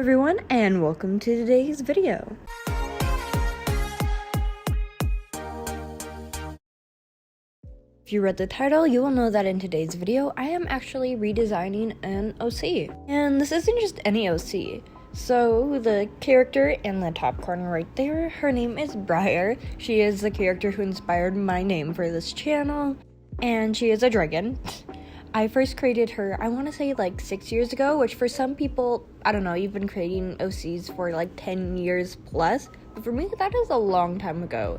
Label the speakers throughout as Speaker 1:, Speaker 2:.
Speaker 1: Everyone, and welcome to today's video. If you read the title, you will know that in today's video, I am actually redesigning an OC. And this isn't just any OC. So the character in the top corner right there, her name is Bryer. She is the character who inspired my name for this channel, and she is a dragon. I first created her, I want to say like 6 years ago, which for some people, I don't know, you've been creating OCs for like 10 years plus, but for me, that is a long time ago.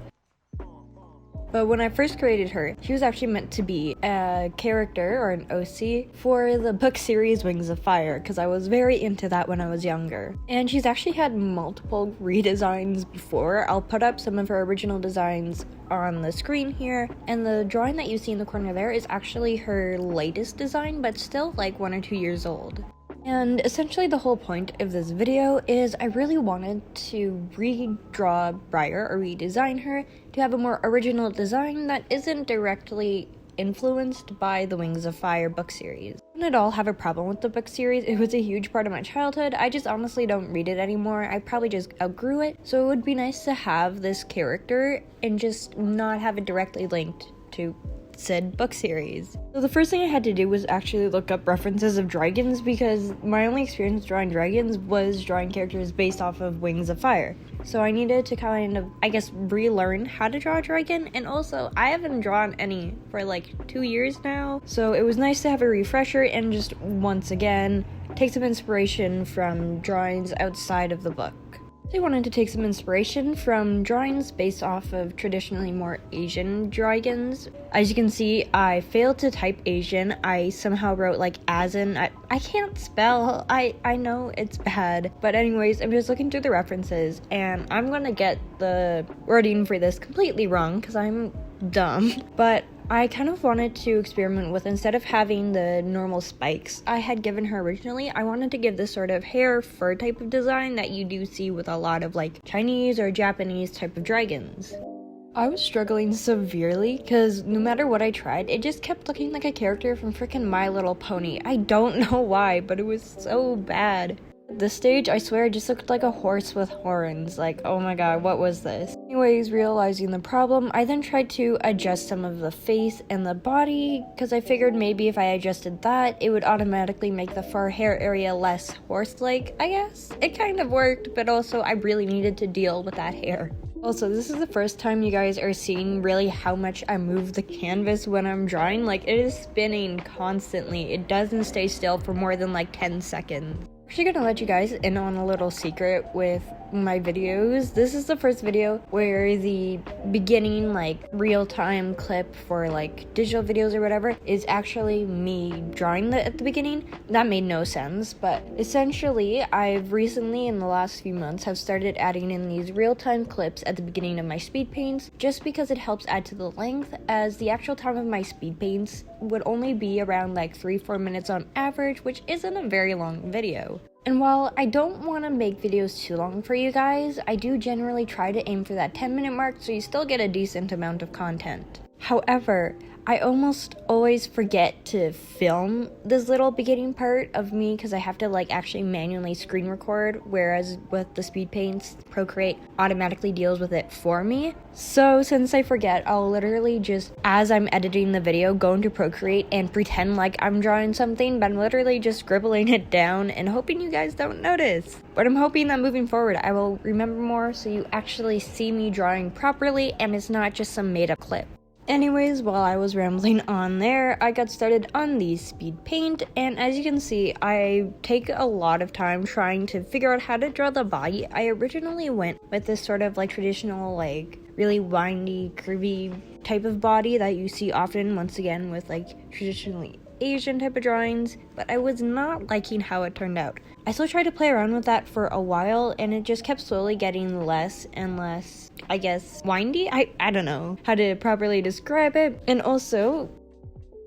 Speaker 1: But when I first created her, she was actually meant to be a character or an OC for the book series Wings of Fire, because I was very into that when I was younger. And she's actually had multiple redesigns before. I'll put up some of her original designs on the screen here, and the drawing that you see in the corner there is actually her latest design, but still like 1 or 2 years old. And essentially the whole point of this video is I really wanted to redraw Bryer or redesign her to have a more original design that isn't directly influenced by the Wings of Fire book series. I didn't at all have a problem with the book series. It was a huge part of my childhood. I just honestly don't read it anymore. I probably just outgrew it. So it would be nice to have this character and just not have it directly linked to said book series. So the first thing I had to do was actually look up references of dragons, because my only experience drawing dragons was drawing characters based off of Wings of Fire. So I needed to kind of, I guess, relearn how to draw a dragon, and also I haven't drawn any for like 2 years now, so it was nice to have a refresher and just once again take some inspiration from drawings outside of the book. I wanted to take some inspiration from drawings based off of traditionally more Asian dragons. As you can see, I failed to type Asian. I somehow wrote like as in, I can't spell. I know it's bad. But anyways, I'm just looking through the references, and I'm gonna get the wording for this completely wrong because I'm dumb. But I kind of wanted to experiment with, instead of having the normal spikes I had given her originally, I wanted to give this sort of hair fur type of design that you do see with a lot of like Chinese or Japanese type of dragons. I was struggling severely because no matter what I tried, it just kept looking like a character from freaking My Little Pony. I don't know why, but it was so bad. At this stage, I swear it just looked like a horse with horns. Like, oh my god, what was this? Anyways, realizing the problem, I then tried to adjust some of the face and the body, because I figured maybe if I adjusted that, it would automatically make the fur hair area less horse-like, I guess. It kind of worked, but also I really needed to deal with that hair. Also, this is the first time you guys are seeing really how much I move the canvas when I'm drawing. Like, it is spinning constantly. It doesn't stay still for more than like 10 seconds. I'm actually gonna let you guys in on a little secret with my videos. This is the first video where the beginning like real-time clip for like digital videos or whatever is actually me drawing at the beginning. That made no sense, but essentially I've recently in the last few months have started adding in these real-time clips at the beginning of my speed paints, just because it helps add to the length, as the actual time of my speed paints would only be around like 3-4 minutes on average, which isn't a very long video. And while I don't want to make videos too long for you guys, I do generally try to aim for that 10-minute mark so you still get a decent amount of content. However, I almost always forget to film this little beginning part of me because I have to like actually manually screen record, whereas with the speed paints, Procreate automatically deals with it for me. So since I forget, I'll literally just, as I'm editing the video, go into Procreate and pretend like I'm drawing something, but I'm literally just scribbling it down and hoping you guys don't notice. But I'm hoping that moving forward, I will remember more so you actually see me drawing properly and it's not just some made up clip. Anyways, while I was rambling on there, I got started on the speed paint, and as you can see, I take a lot of time trying to figure out how to draw the body. I originally went with this sort of like traditional, like really windy, curvy type of body that you see often, once again, with like traditionally Asian type of drawings, but I was not liking how it turned out. I still tried to play around with that for a while, and it just kept slowly getting less and less, I guess, windy? I don't know how to properly describe it. And also,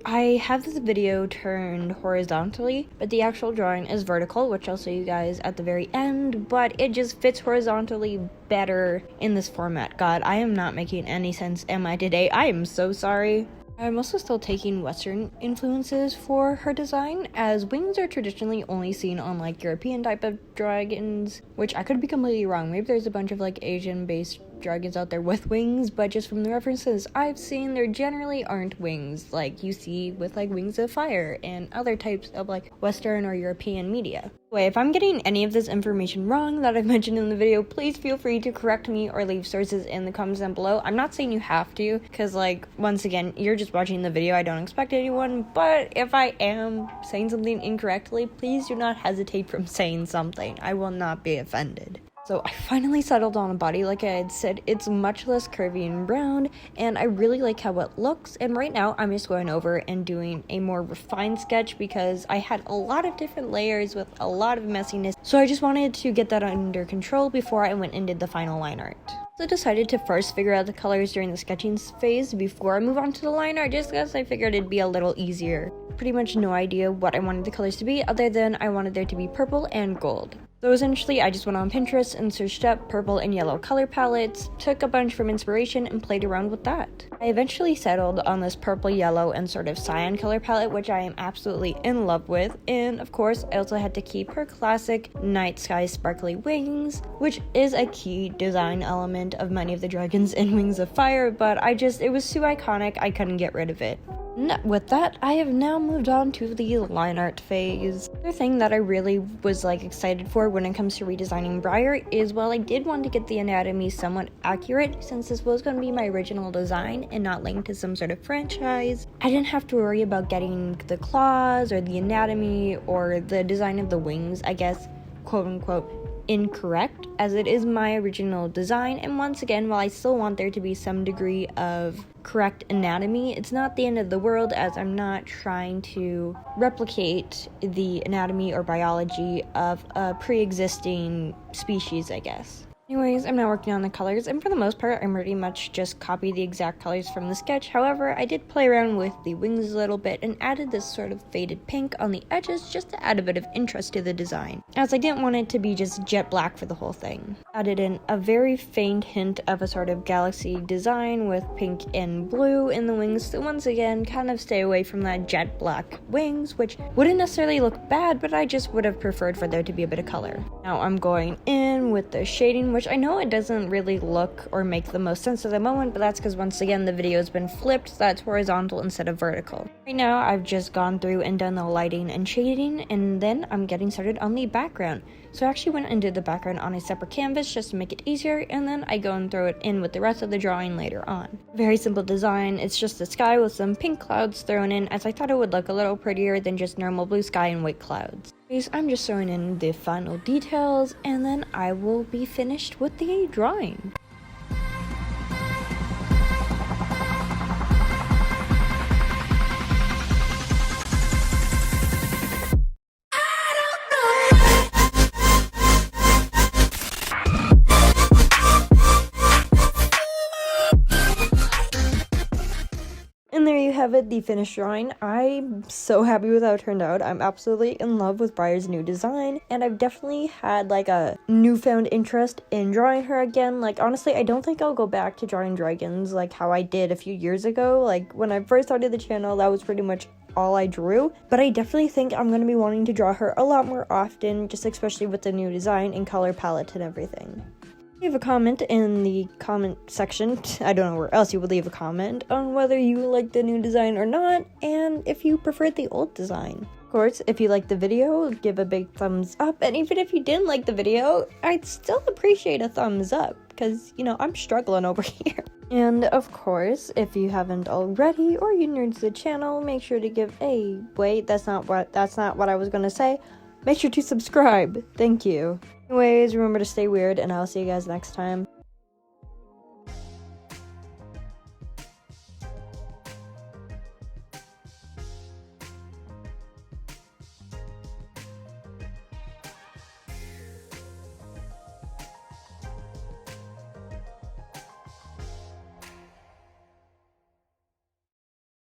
Speaker 1: I have this video turned horizontally, but the actual drawing is vertical, which I'll show you guys at the very end, but it just fits horizontally better in this format. God, I am not making any sense, am I, today? I am so sorry. I'm also still taking Western influences for her design, as wings are traditionally only seen on like European type of dragons, which I could be completely wrong. Maybe there's a bunch of like Asian-based dragons out there with wings, but just from the references I've seen, there generally aren't wings like you see with like Wings of Fire and other types of like Western or European media. Anyway, if I'm getting any of this information wrong that I've mentioned in the video, please feel free to correct me or leave sources in the comments down below. I'm not saying you have to, because like, once again, you're just watching the video. I don't expect anyone, but if I am saying something incorrectly, please do not hesitate from saying something. I will not be offended. So I finally settled on a body. Like I had said, it's much less curvy and round, and I really like how it looks. And right now I'm just going over and doing a more refined sketch because I had a lot of different layers with a lot of messiness. So I just wanted to get that under control before I went and did the final line art. So I decided to first figure out the colors during the sketching phase before I move on to the line art, just because I figured it'd be a little easier. Pretty much no idea what I wanted the colors to be, other than I wanted there to be purple and gold. So essentially, I just went on Pinterest and searched up purple and yellow color palettes, took a bunch from inspiration, and played around with that. I eventually settled on this purple, yellow, and sort of cyan color palette, which I am absolutely in love with. And of course, I also had to keep her classic night sky sparkly wings, which is a key design element of many of the dragons in Wings of Fire, but it was too iconic, I couldn't get rid of it. With that, I have now moved on to the line art phase. The thing that I really was excited for when it comes to redesigning Bryer is, while I did want to get the anatomy somewhat accurate, since this was going to be my original design and not linked to some sort of franchise, I didn't have to worry about getting the claws or the anatomy or the design of the wings, I guess, quote unquote, incorrect, as it is my original design. And once again, while I still want there to be some degree of correct anatomy, it's not the end of the world, as I'm not trying to replicate the anatomy or biology of a pre-existing species, I guess. Anyways, I'm now working on the colors, and for the most part, I pretty much just copied the exact colors from the sketch. However, I did play around with the wings a little bit and added this sort of faded pink on the edges just to add a bit of interest to the design, as I didn't want it to be just jet black for the whole thing. Added in a very faint hint of a sort of galaxy design with pink and blue in the wings to once again kind of stay away from that jet black wings, which wouldn't necessarily look bad, but I just would have preferred for there to be a bit of color. Now I'm going in with the shading, which I know it doesn't really look or make the most sense at the moment, but that's because once again the video has been flipped, so that's horizontal instead of vertical. Right now I've just gone through and done the lighting and shading, and then I'm getting started on the background. So I actually went and did the background on a separate canvas just to make it easier, and then I go and throw it in with the rest of the drawing later on. Very simple design. It's just the sky with some pink clouds thrown in, as I thought it would look a little prettier than just normal blue sky and white clouds. I'm just throwing in the final details, and then I will be finished with the drawing. And there you have it, the finished drawing. I'm so happy with how it turned out. I'm absolutely in love with Bryer's new design, and I've definitely had a newfound interest in drawing her again. Honestly, I don't think I'll go back to drawing dragons like how I did a few years ago. When I first started the channel, that was pretty much all I drew, but I definitely think I'm going to be wanting to draw her a lot more often, just especially with the new design and color palette and everything. Leave a comment in the comment section. I don't know where else you would leave a comment on whether you like the new design or not, and if you preferred the old design. Of course, if you liked the video, give a big thumbs up, and even if you didn't like the video, I'd still appreciate a thumbs up, because, I'm struggling over here. And of course, if you haven't already, or you're new to the channel, make sure to give a... Wait, that's not what I was gonna say. Make sure to subscribe. Thank you. Anyways, remember to stay weird, and I'll see you guys next time.